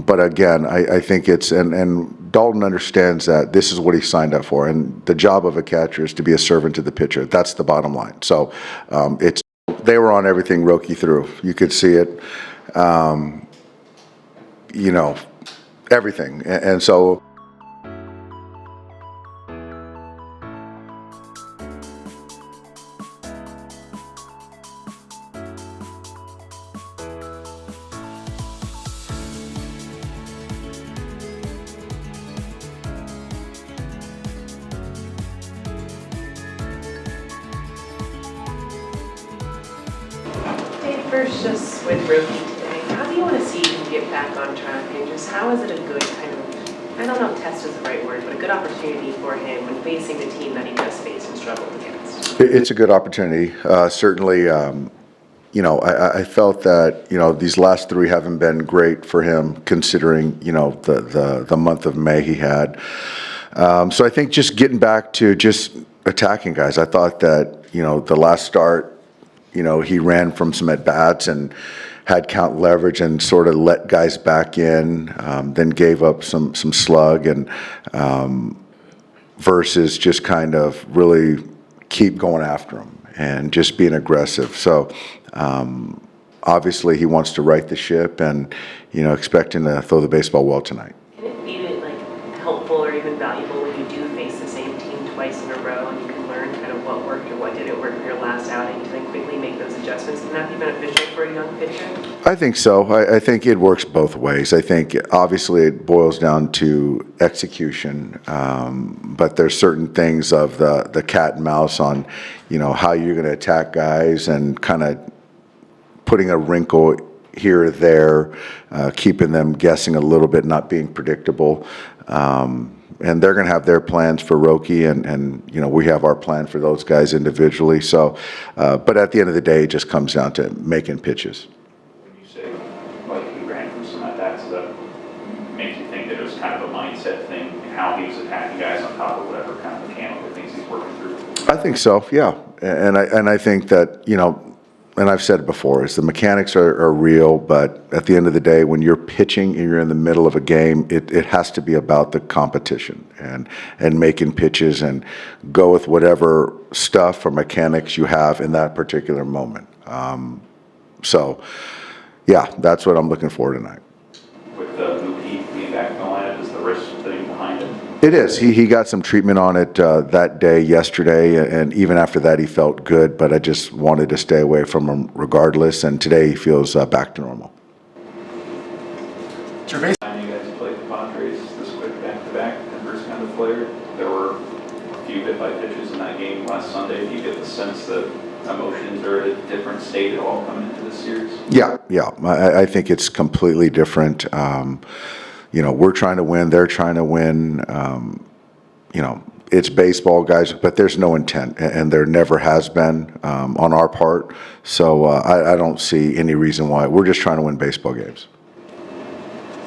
But again, I think it's, and Dalton understands that this is what he signed up for, and the job of a catcher is to be a servant to the pitcher. That's the bottom line. So they were on everything Roki threw. You could see it, everything. And so First, just with Roki today, how do you want to see him get back on track, and just how is it a good kind of, I don't know if test is the right word, but a good opportunity for him when facing the team that he just faced and struggled against? It's a good opportunity. Certainly, I felt that, these last three haven't been great for him considering, the month of May he had. So I think just getting back to just attacking guys, I thought that, the last start, he ran from some at-bats and had count leverage and sort of let guys back in, then gave up some slug, and versus just kind of really keep going after him and just being aggressive. So obviously he wants to right the ship, and, expecting to throw the baseball well tonight. Can it be helpful or even valuable when you do face the same team twice in a row, and you can learn kind of what worked or what didn't work for your last outing to then quickly make those adjustments? Can that be beneficial for a young pitcher? I think so. I think it works both ways. I think obviously it boils down to execution, but there's certain things of the cat and mouse on, how you're going to attack guys and kind of putting a wrinkle here or there, keeping them guessing a little bit, not being predictable. And they're going to have their plans for Roki, and we have our plan for those guys individually. So, but at the end of the day, it just comes down to making pitches. When you say, he ran from some at-bats, that makes you think that it was kind of a mindset thing, how he was attacking guys on top of whatever kind of mechanical things he's working through? I think so, yeah. And I think that, and I've said it before, is the mechanics are real, but at the end of the day, when you're pitching and you're in the middle of a game, it has to be about the competition and making pitches and go with whatever stuff or mechanics you have in that particular moment. So, yeah, that's what I'm looking for tonight. With the Mookie being back in the lineup, is the wrist thing behind it? It is. He got some treatment on it that day yesterday, and even after that he felt good, but I just wanted to stay away from him regardless, and today he feels back to normal. Time you guys played the Padres this quick back-to-back and first kind of flared, there were a few hit-by pitches in that game last Sunday. Do you get the sense that emotions are at a different state at all coming into this series? Yeah. I think it's completely different. We're trying to win, they're trying to win. It's baseball, guys, but there's no intent, and there never has been on our part. So I don't see any reason why. We're just trying to win baseball games.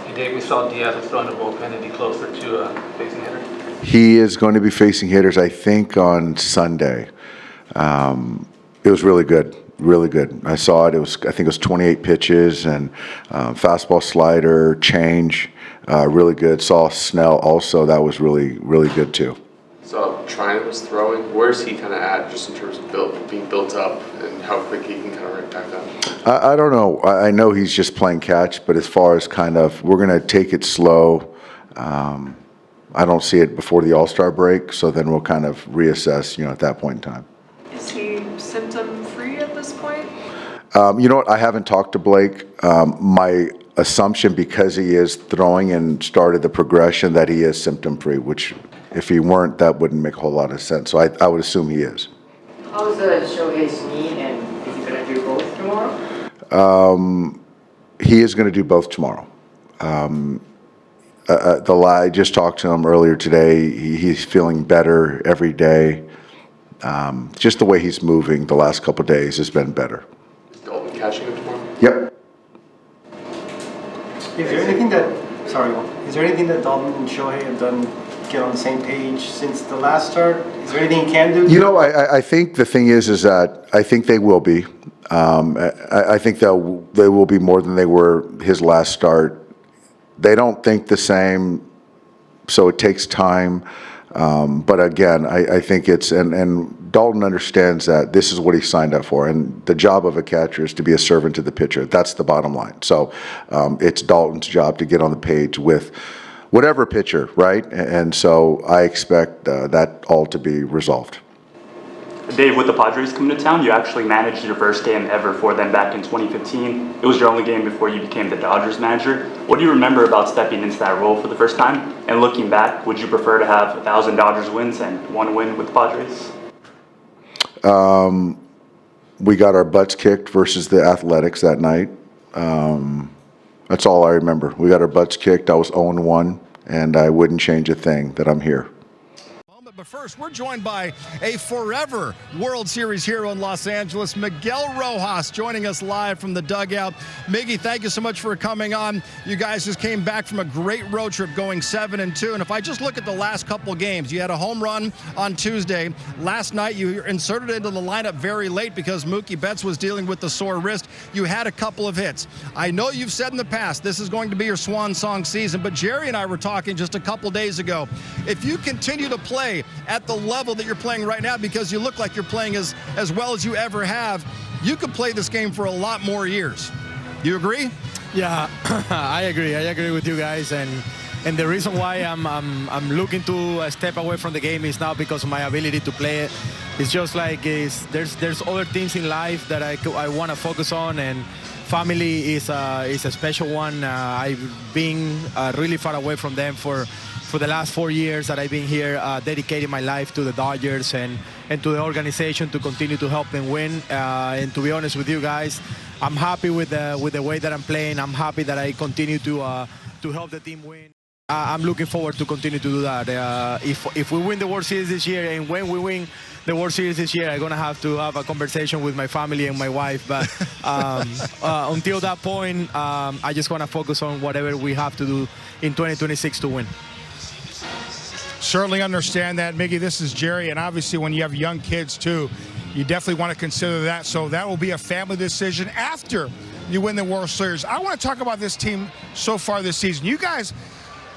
Today we saw Diaz was throwing the bullpen, and he closer to facing hitters. He is going to be facing hitters, I think, on Sunday. It was really good. Really good. I saw it. I think it was 28 pitches and fastball, slider, change. Really good. Saw Snell also. That was really, really good too. So Tryon was throwing. Where's he kind of at, just in terms of being built up, and how quick he can kind of right back up? I don't know. I know he's just playing catch, but as far as kind of, we're going to take it slow. I don't see it before the All-Star break, so then we'll kind of reassess, at that point in time. Is he symptom-free at this point? You know what? I haven't talked to Blake. My assumption, because he is throwing and started the progression, that he is symptom-free, which if he weren't, that wouldn't make a whole lot of sense. So I would assume he is. How's Shohei's knee, and is he going to do both tomorrow? He is going to do both tomorrow. I just talked to him earlier today. He's feeling better every day. Just the way he's moving the last couple of days has been better. Is Dalton catching him tomorrow? Yep. Is there anything that Dalton and Shohei have done to get on the same page since the last start? Is there anything he can do? I think the thing is that I think they will be. I think they will be more than they were his last start. they don't think the same, so it takes time. But again, I think it's, and Dalton understands that this is what he signed up for. And the job of a catcher is to be a servant to the pitcher. That's the bottom line. So it's Dalton's job to get on the page with whatever pitcher, right? And so I expect that all to be resolved. Dave, with the Padres coming to town, you actually managed your first game ever for them back in 2015. It was your only game before you became the Dodgers manager. What do you remember about stepping into that role for the first time? And looking back, would you prefer to have 1,000 Dodgers wins and 1 win with the Padres? We got our butts kicked versus the Athletics that night. That's all I remember. We got our butts kicked. I was 0-1, and I wouldn't change a thing that I'm here. But first, we're joined by a forever World Series hero in Los Angeles, Miguel Rojas, joining us live from the dugout. Miggy, thank you so much for coming on. You guys just came back from a great road trip going 7-2. And if I just look at the last couple games, you had a home run on Tuesday. Last night, you were inserted into the lineup very late because Mookie Betts was dealing with the sore wrist. You had a couple of hits. I know you've said in the past this is going to be your swan song season, but Jerry and I were talking just a couple days ago. If you continue to play at the level that you're playing right now, because you look like you're playing as well as you ever have, you could play this game for a lot more years. You agree? Yeah, I agree. I agree with you guys, and the reason why I'm looking to step away from the game is not because of my ability to play it. It's just like there's other things in life that I want to focus on, and family is a special one. I've been really far away from them for the last 4 years that I've been here, dedicating my life to the Dodgers and to the organization to continue to help them win. And to be honest with you guys, I'm happy with the way that I'm playing. I'm happy that I continue to help the team win. I'm looking forward to continue to do that. If we win the World Series this year, and when we win the World Series this year, I'm going to have a conversation with my family and my wife. But until that point, I just want to focus on whatever we have to do in 2026 to win. Certainly understand that, Miggy. This is Jerry, and obviously when you have young kids too, you definitely want to consider that. So that will be a family decision after you win the World Series. I want to talk about this team so far this season. You guys,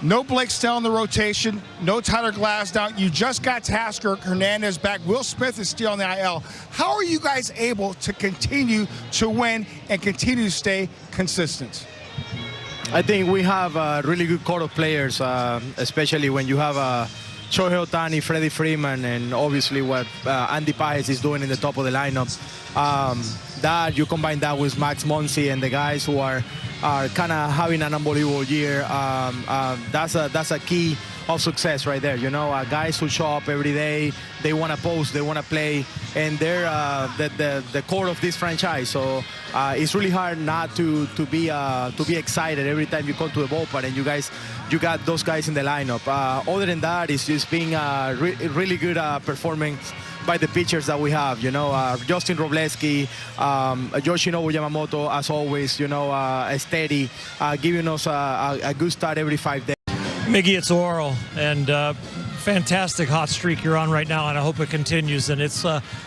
no Blake Snell in the rotation, no Tyler Glasnow. You just got Tasker Hernandez back. Will Smith is still on the IL. How are you guys able to continue to win and continue to stay consistent? I think we have a really good core of players, especially when you have Shohei Ohtani, Freddie Freeman, and obviously what Andy Paez is doing in the top of the lineup. That you combine that with Max Muncy and the guys who are kind of having an unbelievable year. That's a key of success right there. You know, guys who show up every day, they want to post, they want to play, and they're the core of this franchise. So it's really hard not to be excited every time you come to the ballpark and you got those guys in the lineup. Other than that, it's just being really good performance by the pitchers that we have, you know, Justin Robleski, Yoshinobu Yamamoto, as always, you know, steady, giving us a good start every 5 days. Miggy, it's Oral, and fantastic hot streak you're on right now, and I hope it continues. And it's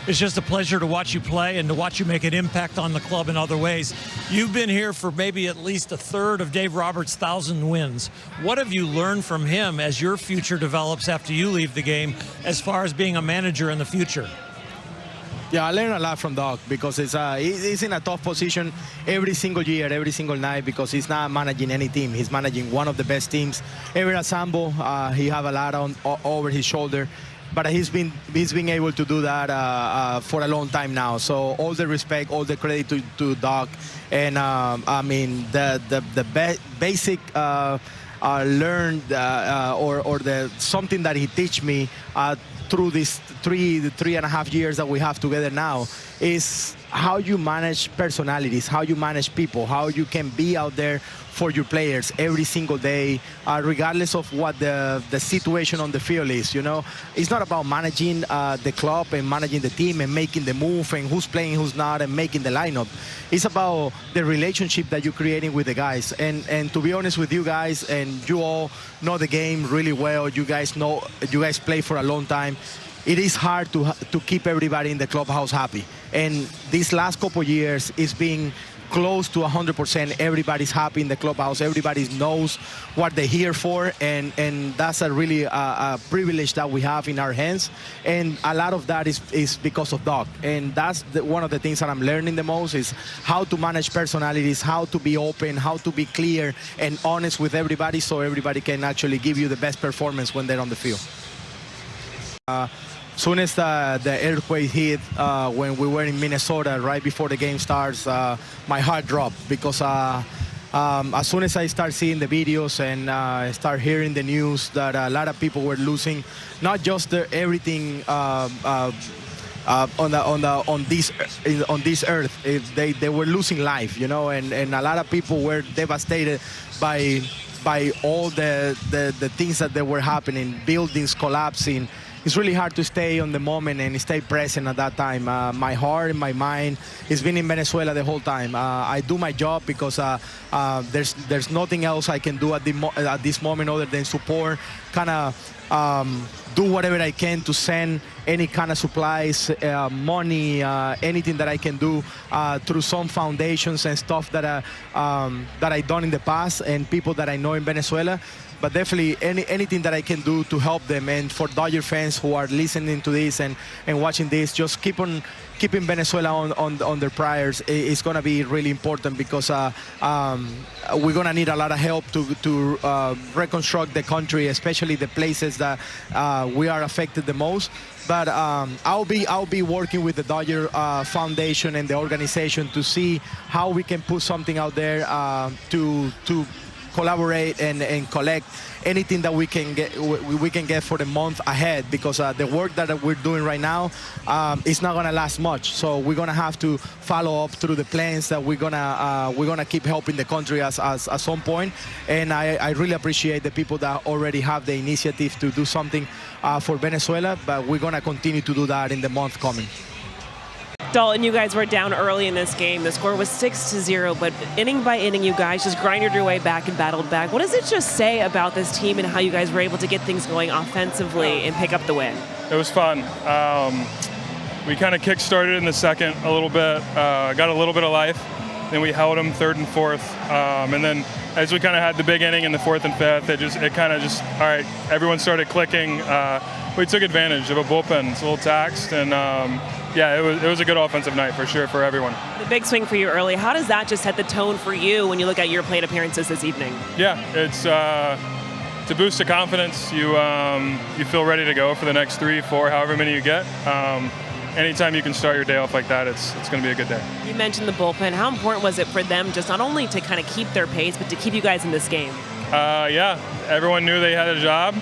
just a pleasure to watch you play and to watch you make an impact on the club in other ways. You've been here for maybe at least a third of Dave Roberts' 1,000 wins. What have you learned from him as your future develops after you leave the game, as far as being a manager in the future? Yeah, I learned a lot from Doc because he's in a tough position every single year, every single night, because he's not managing any team. He's managing one of the best teams ever assembled. He have a lot over his shoulder, but he's been able to do that for a long time now. So all the respect, all the credit to Doc, and I mean the basic learned or the something that he teach me through these 3.5 years that we have together now is how you manage personalities, how you manage people, how you can be out there for your players every single day, regardless of what the situation on the field is. You know, it's not about managing the club and managing the team and making the move and who's playing, who's not, and making the lineup. It's about the relationship that you're creating with the guys. And to be honest with you guys, and you all know the game really well. You guys play for a long time. It is hard to keep everybody in the clubhouse happy. And these last couple of years, it's been close to 100%. Everybody's happy in the clubhouse. Everybody knows what they're here for, and that's a really a privilege that we have in our hands. And a lot of that is because of Doc. And that's one of the things that I'm learning the most is how to manage personalities, how to be open, how to be clear and honest with everybody, so everybody can actually give you the best performance when they're on the field. Soon as the earthquake hit, when we were in Minnesota, right before the game starts, my heart dropped because as soon as I start seeing the videos and start hearing the news that a lot of people were losing, not just everything on this earth, they were losing life, you know, and a lot of people were devastated by all the things that they were happening, buildings collapsing. It's really hard to stay on the moment and stay present at that time. My heart and my mind has been in Venezuela the whole time. I do my job because there's nothing else I can do at this moment other than support, kind of do whatever I can to send any kind of supplies, money, anything that I can do through some foundations and stuff that I done in the past and people that I know in Venezuela. But definitely anything that I can do to help them. And for Dodger fans who are listening to this and watching this, just keeping Venezuela on their prayers. It's going to be really important because we're going to need a lot of help to reconstruct the country, especially the places that we are affected the most. But I'll be working with the Dodger Foundation and the organization to see how we can put something out there to collaborate and collect anything that we can get for the month ahead, because the work that we're doing right now is not gonna last much. So we're gonna have to follow up through the plans that we're gonna keep helping the country at some point. And I really appreciate the people that already have the initiative to do something for Venezuela, but we're gonna continue to do that in the month coming. Dalton, you guys were down early in this game. The score was 6-0, but inning by inning, you guys just grinded your way back and battled back. What does it just say about this team and how you guys were able to get things going offensively and pick up the win? It was fun. We kind of kick-started in the second a little bit, got a little bit of life. Then we held them third and fourth. And then as we kind of had the big inning in the fourth and fifth, it kind of just, all right, everyone started clicking. We took advantage of a bullpen. It's a little taxed, and yeah, it was a good offensive night for sure for everyone. The big swing for you early. How does that just set the tone for you when you look at your plate appearances this evening? Yeah, it's to boost the confidence. You feel ready to go for the next 3, 4, however many you get. Anytime you can start your day off like that, it's going to be a good day. You mentioned the bullpen. How important was it for them just not only to kind of keep their pace, but to keep you guys in this game? Yeah, everyone knew they had a job.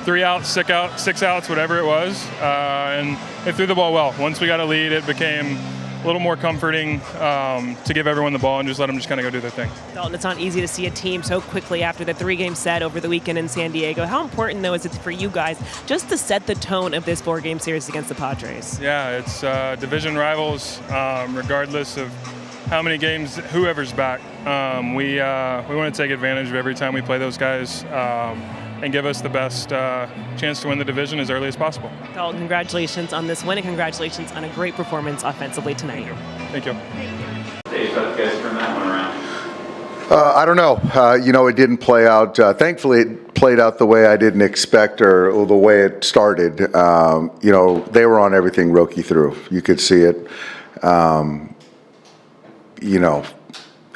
3 outs, 6 outs, whatever it was, and they threw the ball well. Once we got a lead, it became a little more comforting to give everyone the ball and just let them just kind of go do their thing. Dalton, it's not easy to see a team so quickly after the 3-game set over the weekend in San Diego. How important, though, is it for you guys just to set the tone of this 4-game series against the Padres? Yeah, it's division rivals, regardless of how many games, whoever's back. We want to take advantage of every time we play those guys and give us the best chance to win the division as early as possible. Dalton, congratulations on this win and congratulations on a great performance offensively tonight. Thank you. Dave, how did you guys turn that one around? I don't know. It didn't play out. Thankfully, it played out the way I didn't expect or the way it started. They were on everything Roki threw. You could see it.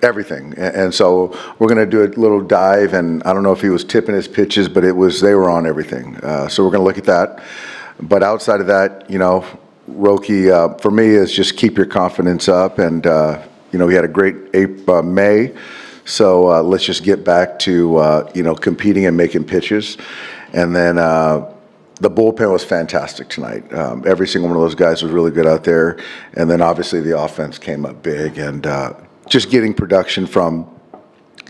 Everything. And so we're going to do a little dive, and I don't know if he was tipping his pitches, but they were on everything. So we're going to look at that. But outside of that, Roki, for me, is just keep your confidence up. And, we had a great May. So let's just get back to, competing and making pitches. And then the bullpen was fantastic tonight. Every single one of those guys was really good out there. And then obviously the offense came up big, and just getting production from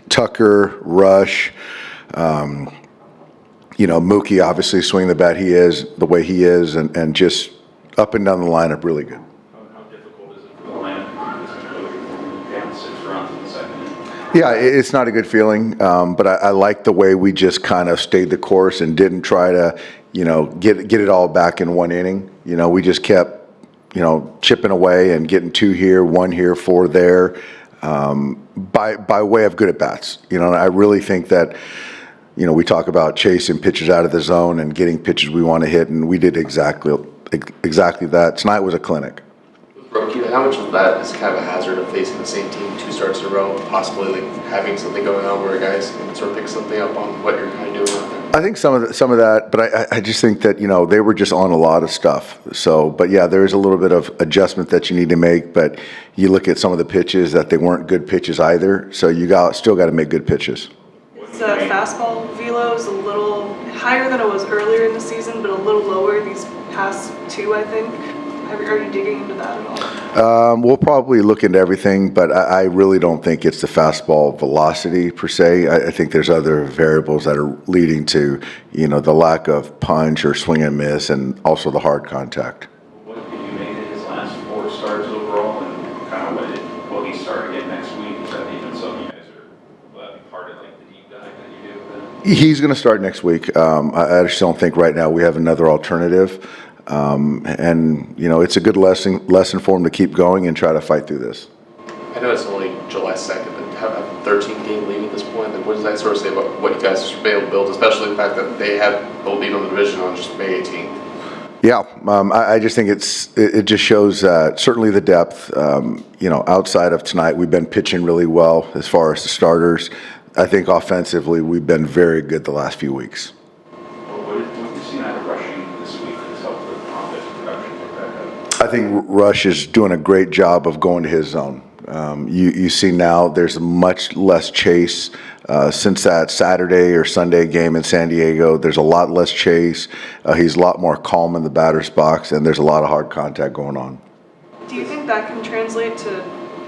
Tucker, Rush, Mookie, obviously swinging the bat the way he is, and just up and down the lineup, really good. How difficult is it for the lineup down 6 runs in the second? Yeah, it's not a good feeling, but I like the way we just kind of stayed the course and didn't try to, get it all back in one inning. We just kept chipping away and getting 2 here, 1 here, 4 there, by way of good at bats. And I really think that, we talk about chasing pitches out of the zone and getting pitches we want to hit, and we did exactly that. Tonight was a clinic. Roki, how much of that is kind of a hazard of facing the same team 2 starts in a row, possibly having something going on where guys can sort of pick something up on what you're kind of doing out there? I think some of that, but I just think that they were just on a lot of stuff. So, but yeah, there is a little bit of adjustment that you need to make. But you look at some of the pitches that they weren't good pitches either. So you still got to make good pitches. The fastball velo is a little higher than it was earlier in the season, but a little lower these past 2, I think. Are you digging into that at all? We'll probably look into everything, but I really don't think it's the fastball velocity per se. I think there's other variables that are leading to, the lack of punch or swing and miss, and also the hard contact. What did you make of his last 4 starts overall, and kind of will he start again next week? Is that even something you guys are part of the deep dive that you do with him? He's going to start next week. I just don't think right now we have another alternative. And it's a good lesson for him to keep going and try to fight through this. I know it's only July 2nd, but have a 13-game lead at this point. And what does that sort of say about what you guys have been able to build, especially the fact that they had the lead on the division on just May 18th? Yeah, I just think it just shows certainly the depth. Outside of tonight, we've been pitching really well as far as the starters. I think offensively, we've been very good the last few weeks. I think Rush is doing a great job of going to his zone. You see now there's much less chase since that Saturday or Sunday game in San Diego. There's a lot less chase. He's a lot more calm in the batter's box, and there's a lot of hard contact going on. Do you think that can translate to,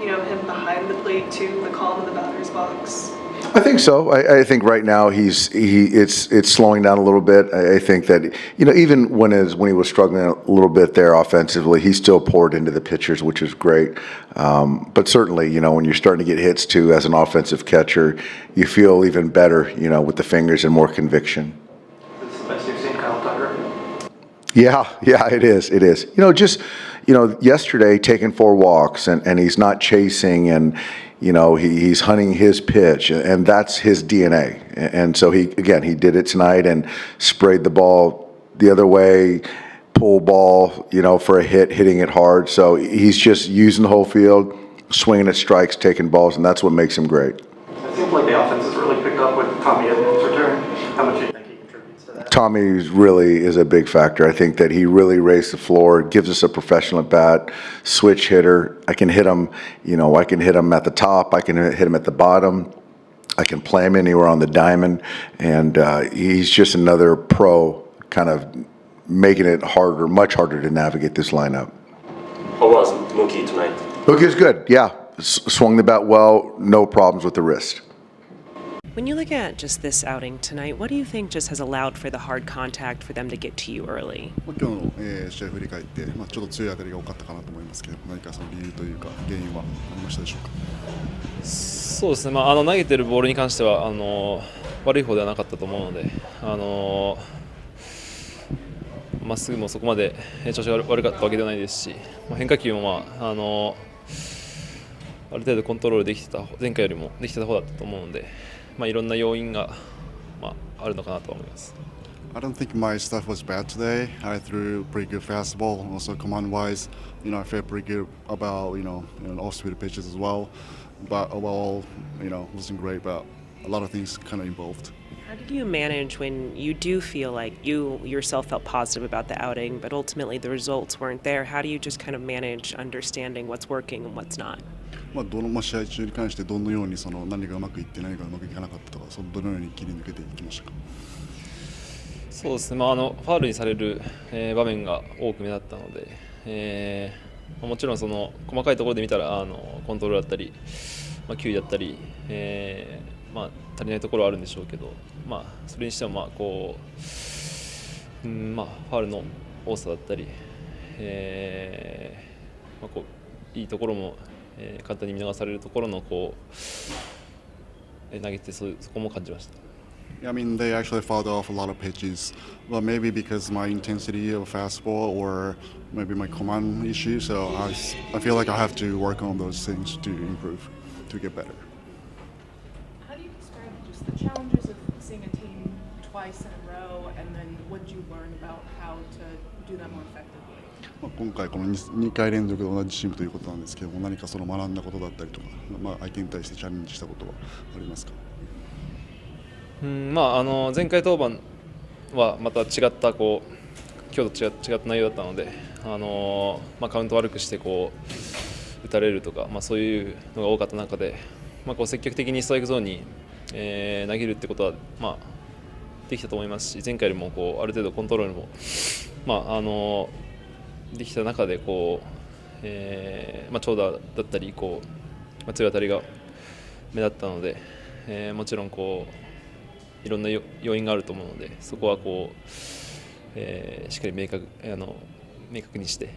him behind the plate too, the calm in the batter's box? I think so. I think right now it's slowing down a little bit. I think that even when he was struggling a little bit there offensively, he still poured into the pitchers, which is great. But certainly, when you're starting to get hits too as an offensive catcher, you feel even better, with the fingers and more conviction. Is this the best you've seen Kyle Tucker? Yeah, it is. Yesterday taking 4 walks and he's not chasing and. He's hunting his pitch, and that's his DNA. And so he did it tonight and sprayed the ball the other way, pull ball, for a hitting it hard. So he's just using the whole field, swinging at strikes, taking balls, and that's what makes him great. It seems like the offense has really picked up with Tommy Edmonds' return. How much do you think he contributes to that? Tommy really is a big factor. I think that he really raised the floor, gives us a professional at bat, switch hitter. I can hit him, I can hit him at the top. I can hit him at the bottom. I can play him anywhere on the diamond. And he's just another pro, kind of making it much harder to navigate this lineup. How was Mookie tonight? Mookie's good, yeah. Swung the bat well, no problems with the wrist. When you look at just this outing tonight, what do you think just has allowed for the hard contact for them to get to you early? 今日の試合振り返って、ちょっと強い当たりが多かったかなと思いますけど、何かその理由というか原因はありましたでしょうか。そうですね。投げてるボールに関しては悪い方ではなかったと思うので、まっすぐもそこまで調子が悪かったわけではないですし、変化球もある程度コントロールできてた前回よりもできてた方だったと思うので。いろんな要因があるのかなと思います。I don't think my stuff was bad today. I threw pretty good fastball. Also command-wise, I felt pretty good about off-speed pitches as well. But overall, wasn't great. But a lot of things kind of involved. How did you manage when you do feel like you yourself felt positive about the outing, but ultimately the results weren't there? How do you just kind of manage understanding what's working and what's not? どの試合中に関してどのように何がうまくいって何がうまくいかなかったとか、どのように切り抜けていきましたか。そうですね。ファウルにされる場面が多く目立ったので、もちろんその細かいところで見たらコントロールだったり、球威だったり、足りないところはあるんでしょうけど、それにしてもファウルの多さだったり、いいところも簡単に見逃されるところの投げてそこも感じました。I mean, they actually fouled off a lot of pitches, but maybe because my intensity of fastball or maybe my command issue. So I feel like I have to work on those things to improve, to get better. How do you describe just the challenges of seeing a team twice in a row, and then what did you learn about how to do that more effectively? 今回この 2回連続で同じチームということなんですけども、何かその学んだことだったりとか、相手に対してチャレンジしたことはありますか？前回登板はまた違った今日と違った内容だったので、カウント悪くして打たれるとか、そういうのが多かった中で、積極的にストライクゾーンに、投げるってことは、できたと思いますし、前回よりもある程度コントロールも、できた中で長打だったり強い当たりが目立ったので、もちろんいろんな要因があると思うので、そこはしっかり明確にして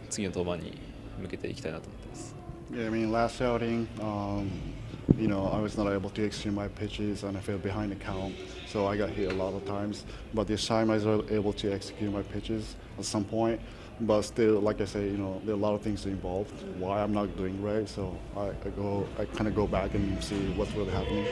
次の登板に向けていきたいなと思っています。Yeah, I mean, last outing, I was not able to execute my pitches and I fell behind the count, so I got hit a lot of times. But this time I was able to execute my pitches at some point. But still, like I say, there are a lot of things involved. Why I'm not doing right, so I kind of go back and see what's really happening.